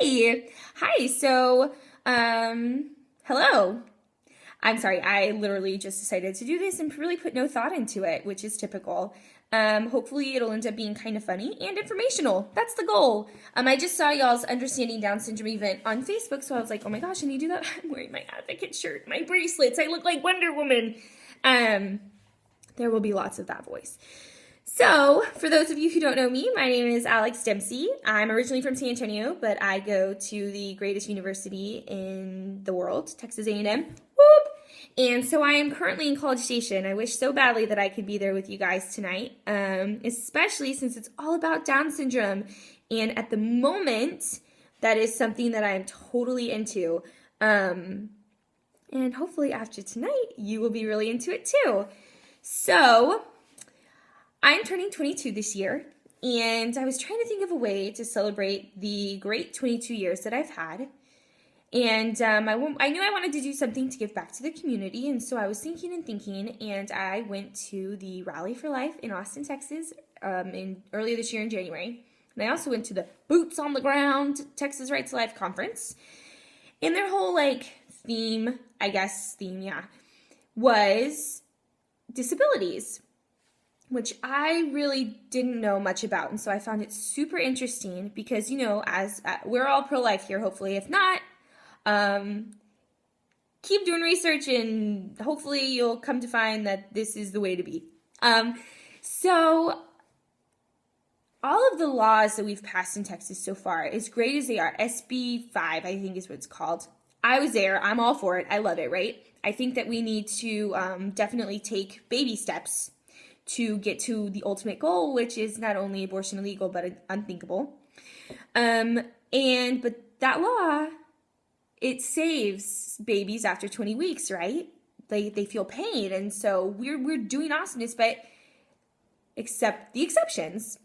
Hey, hi. Hello. I'm sorry, I literally just decided to do this and really put no thought into it, which is typical. Hopefully it'll end up being kind of funny and informational. That's the goal. I just saw y'all's Understanding Down Syndrome event on Facebook, so I was like, oh my gosh, I need to do that. I'm wearing my advocate shirt, my bracelets. I look like Wonder Woman. Um, there will be lots of that voice. So, for those of you who don't know me, my name is Alex Dempsey. I'm originally from San Antonio, but I go to the greatest university in the world, Texas A&M. Whoop! And so I am currently in College Station. I wish so badly that I could be there with you guys tonight, especially since it's all about Down syndrome. And at the moment, that is something that I'm totally into. And hopefully after tonight, you will be really into it too. So, I'm turning 22 this year, and I was trying to think of a way to celebrate the great 22 years that I've had. And I knew I wanted to do something to give back to the community, and so I was thinking, and I went to the Rally for Life in Austin, Texas, earlier this year in January. And I also went to the Boots on the Ground Texas Right to Life conference. And their whole, theme, was disabilities, which I really didn't know much about. And so I found it super interesting because, as we're all pro-life here, hopefully. If not, keep doing research and hopefully you'll come to find that this is the way to be. So all of the laws that we've passed in Texas so far, as great as they are, SB 5, I think is what it's called. I was there. I'm all for it. I love it, right? I think that we need to definitely take baby steps to get to the ultimate goal, which is not only abortion illegal, but unthinkable. But that law, it saves babies after 20 weeks, right? They feel pain, and so we're doing awesomeness, but except the exceptions.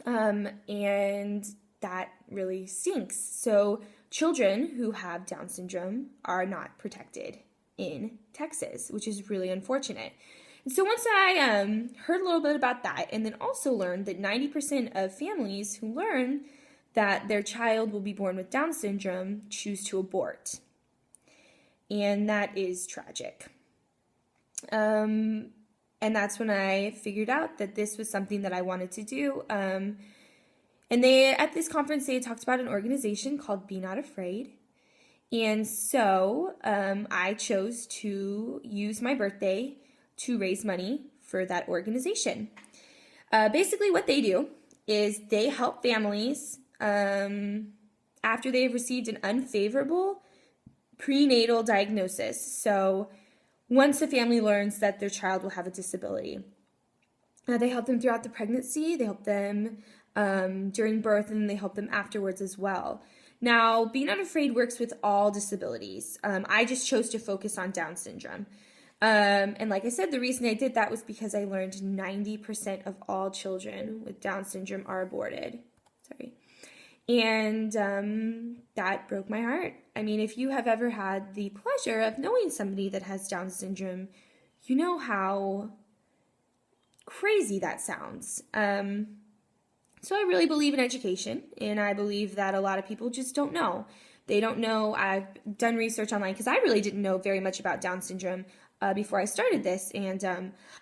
And that really stinks. So children who have Down syndrome are not protected in Texas, which is really unfortunate. And so once I heard a little bit about that, and then also learned that 90% of families who learn that their child will be born with Down syndrome choose to abort. And that is tragic. And that's when I figured out that this was something that I wanted to do. And at this conference, they talked about an organization called Be Not Afraid. And so I chose to use my birthday to raise money for that organization. Basically what they do is they help families after they have received an unfavorable prenatal diagnosis. So once a family learns that their child will have a disability, they help them throughout the pregnancy, they help them during birth, and they help them afterwards as well. Now, Be Not Afraid works with all disabilities. I just chose to focus on Down syndrome. And like I said, the reason I did that was because I learned 90% of all children with Down syndrome are aborted. Sorry. And that broke my heart. I mean, if you have ever had the pleasure of knowing somebody that has Down syndrome, you know how crazy that sounds. So I really believe in education, and I believe that a lot of people just don't know. They don't know. I've done research online because I really didn't know very much about Down syndrome before I started this, and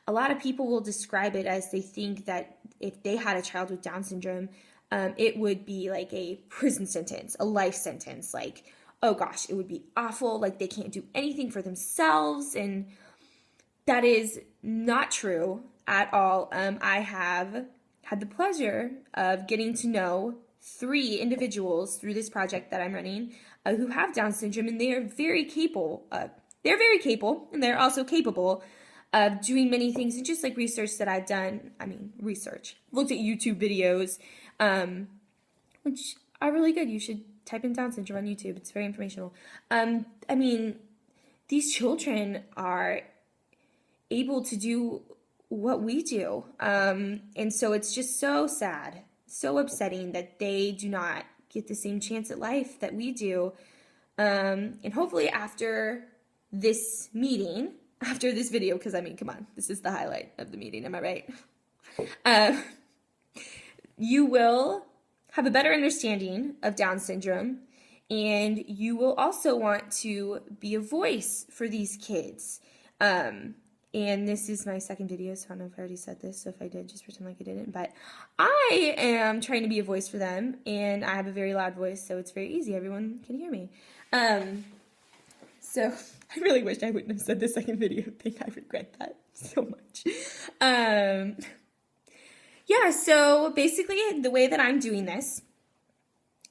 a lot of people will describe it as they think that if they had a child with Down syndrome, it would be like a prison sentence, a life sentence, like, oh gosh, it would be awful, like they can't do anything for themselves, and that is not true at all. I have had the pleasure of getting to know 3 individuals through this project that I'm running who have Down syndrome, and they are very capable. They're very capable, and they're also capable of doing many things, and just like research that I've done, looked at YouTube videos, which are really good. You should type in Down syndrome on YouTube. It's very informational. These children are able to do what we do, and so it's just so sad, so upsetting that they do not get the same chance at life that we do, and hopefully after this meeting, after this video, because come on, this is the highlight of the meeting, am I right? You will have a better understanding of Down syndrome, and you will also want to be a voice for these kids. And this is my second video, so I don't know if I already said this, so if I did, just pretend like I didn't. But I am trying to be a voice for them, and I have a very loud voice, so it's very easy. Everyone can hear me. So I really wish I wouldn't have said the second video thing. I regret that so much. Yeah, so basically the way that I'm doing this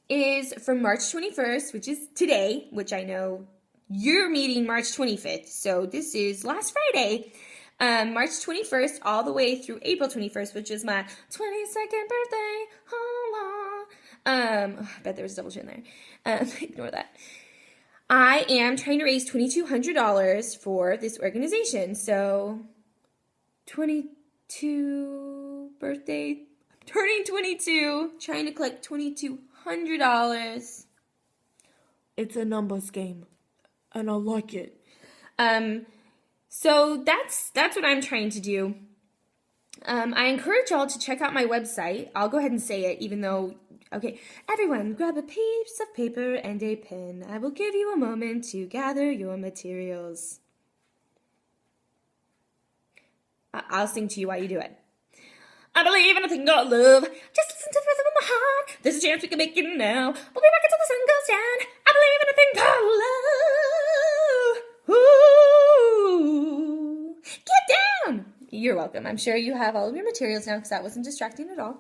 is from March 21st, which is today, which I know you're meeting March 25th, so this is last Friday, March 21st all the way through April 21st, which is my 22nd birthday. I bet there was a double chin there. Ignore that. I am trying to raise $2,200 for this organization, so 22 birthday, I'm turning 22, trying to collect $2,200. It's a numbers game, and I like it. So that's what I'm trying to do. I encourage y'all to check out my website. I'll go ahead and say it, even though, okay, everyone grab a piece of paper and a pen. I will give you a moment to gather your materials. I'll sing to you while you do it. I believe in a thing called love. Just listen to the rhythm of my heart. There's a chance we can make it now. We'll be back until the sun goes down. I believe in a thing called love. Ooh. Get down. You're welcome. I'm sure you have all of your materials now because that wasn't distracting at all.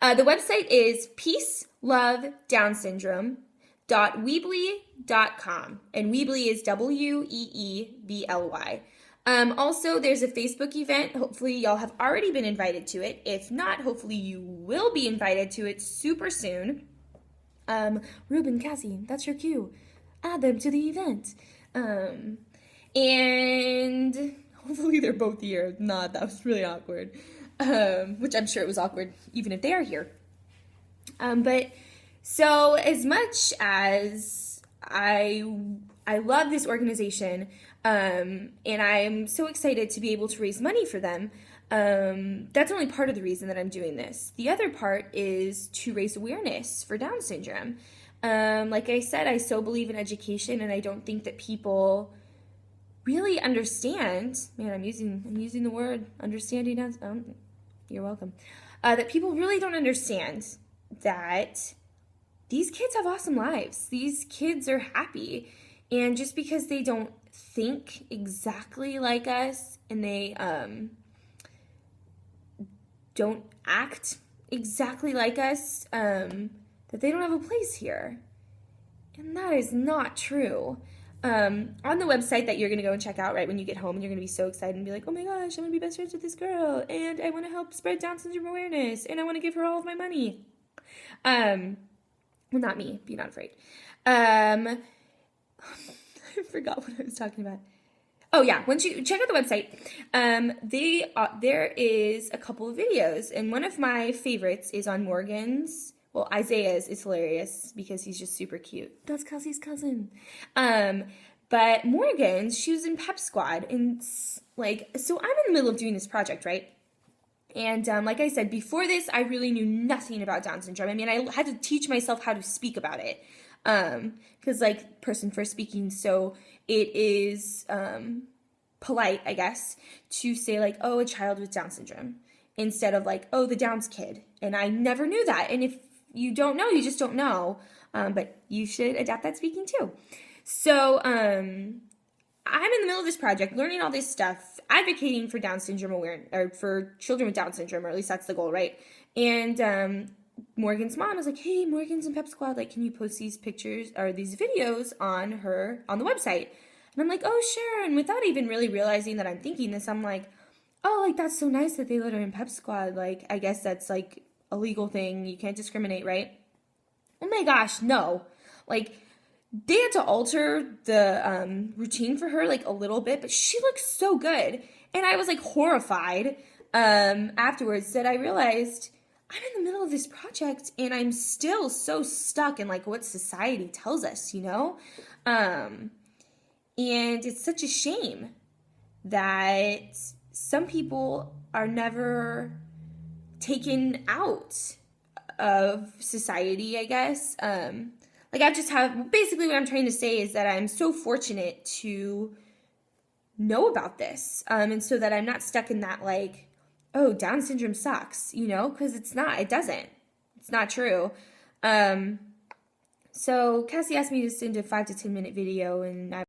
The website is peacelovedownsyndrome.weebly.com. And Weebly is Weebly. Also, there's a Facebook event. Hopefully, y'all have already been invited to it. If not, hopefully you will be invited to it super soon. Ruben, Cassie, that's your cue. Add them to the event. And hopefully they're both here. If not, that was really awkward. Which I'm sure it was awkward even if they are here. But so as much as I love this organization, and I'm so excited to be able to raise money for them. That's only part of the reason that I'm doing this. The other part is to raise awareness for Down syndrome. Like I said, I so believe in education, and I don't think that people really understand. Man, I'm using the word understanding. You're welcome. That people really don't understand that these kids have awesome lives. These kids are happy, and just because they don't think exactly like us and they don't act exactly like us, that they don't have a place here. And that is not true. On the website that you're going to go and check out right when you get home, and you're going to be so excited and be like, oh my gosh, I'm going to be best friends with this girl, and I want to help spread Down syndrome awareness, and I want to give her all of my money. Well, not me. Be not afraid. I forgot what I was talking about. Oh yeah, once you check out the website, there is a couple of videos, and one of my favorites is on Morgan's. Well, Isaiah's is hilarious because he's just super cute. That's Kelsey's cousin. But Morgan's, she was in Pep Squad, and like, so I'm in the middle of doing this project, right? And like I said, before this, I really knew nothing about Down syndrome. I mean, I had to teach myself how to speak about it. Because like person first speaking, so it is polite, I guess, to say like, oh, a child with Down syndrome, instead of like, oh, the Downs kid. And I never knew that. And if you don't know, you just don't know. But you should adapt that speaking too. So I'm in the middle of this project, learning all this stuff, advocating for Down syndrome awareness, or for children with Down syndrome, or at least that's the goal, right? And Morgan's mom was like, hey, Morgan's in Pep Squad, like, can you post these pictures or these videos on the website? And I'm like, oh, sure. And without even really realizing that I'm thinking this, I'm like, oh, like, that's so nice that they let her in Pep Squad. Like, I guess that's like a legal thing. You can't discriminate, right? Oh my gosh, no. Like, they had to alter the routine for her like a little bit, but she looks so good. And I was like horrified afterwards that I realized I'm in the middle of this project and I'm still so stuck in like what society tells us, you know? And it's such a shame that some people are never taken out of society, I guess. Like I just have, basically what I'm trying to say is that I'm so fortunate to know about this. And so that I'm not stuck in that like, oh, Down syndrome sucks, you know, because it's not, it doesn't. It's not true. So Cassie asked me to send a 5 to 10 minute video, and I